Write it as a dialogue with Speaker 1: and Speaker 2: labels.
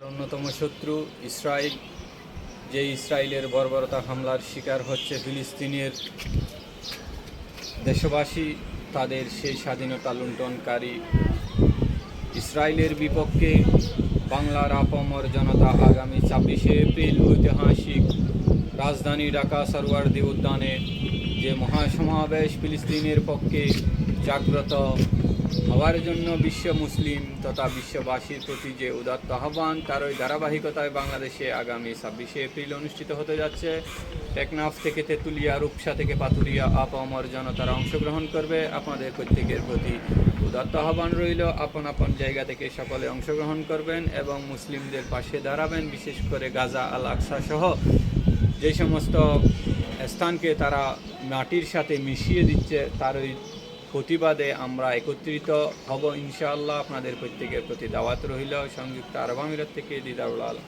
Speaker 1: অন্যতম শত্রু ইসরায়েল, যে ইসরায়েলের বর্বরতা হামলার শিকার হচ্ছে ফিলিস্তিনের দেশবাসী, তাদের সেই স্বাধীনতা লুণ্ঠনকারী ইসরায়েলের বিপক্ষে বাংলার আপামর জনতা আগামী ২৬শে এপ্রিল ঐতিহাসিক রাজধানী ঢাকা সরওয়ার্দী উদ্যানে যে মহাসমাবেশ ফিলিস্তিনের পক্ষে জাগ্রত হওয়ার জন্য বিশ্ব মুসলিম তথা বিশ্ববাসীর প্রতি যে উদাত্ত আহ্বান, তারই ধারাবাহিকতায় বাংলাদেশে আগামী ২৬শে এপ্রিল অনুষ্ঠিত হতে যাচ্ছে। টেকনাফ থেকে তেঁতুলিয়া, রূপসা থেকে পাথুরিয়া আপামর জনতারা অংশগ্রহণ করবে। আপনাদের প্রত্যেকের প্রতি উদাত্ত আহ্বান রইল, আপন আপন জায়গা থেকে সকলে অংশগ্রহণ করবেন এবং মুসলিমদের পাশে দাঁড়াবেন। বিশেষ করে গাজা, আল আকসা সহ যে সমস্ত স্থানকে তারা মাটির সাথে মিশিয়ে দিচ্ছে, তারই প্রতিবাদে আমরা একত্রিত হব ইনশাআল্লাহ। আপনাদের প্রত্যেকের প্রতি দাওয়াত রইল। সংযুক্ত আরব আমিরাত থেকে দিদারুল আলম।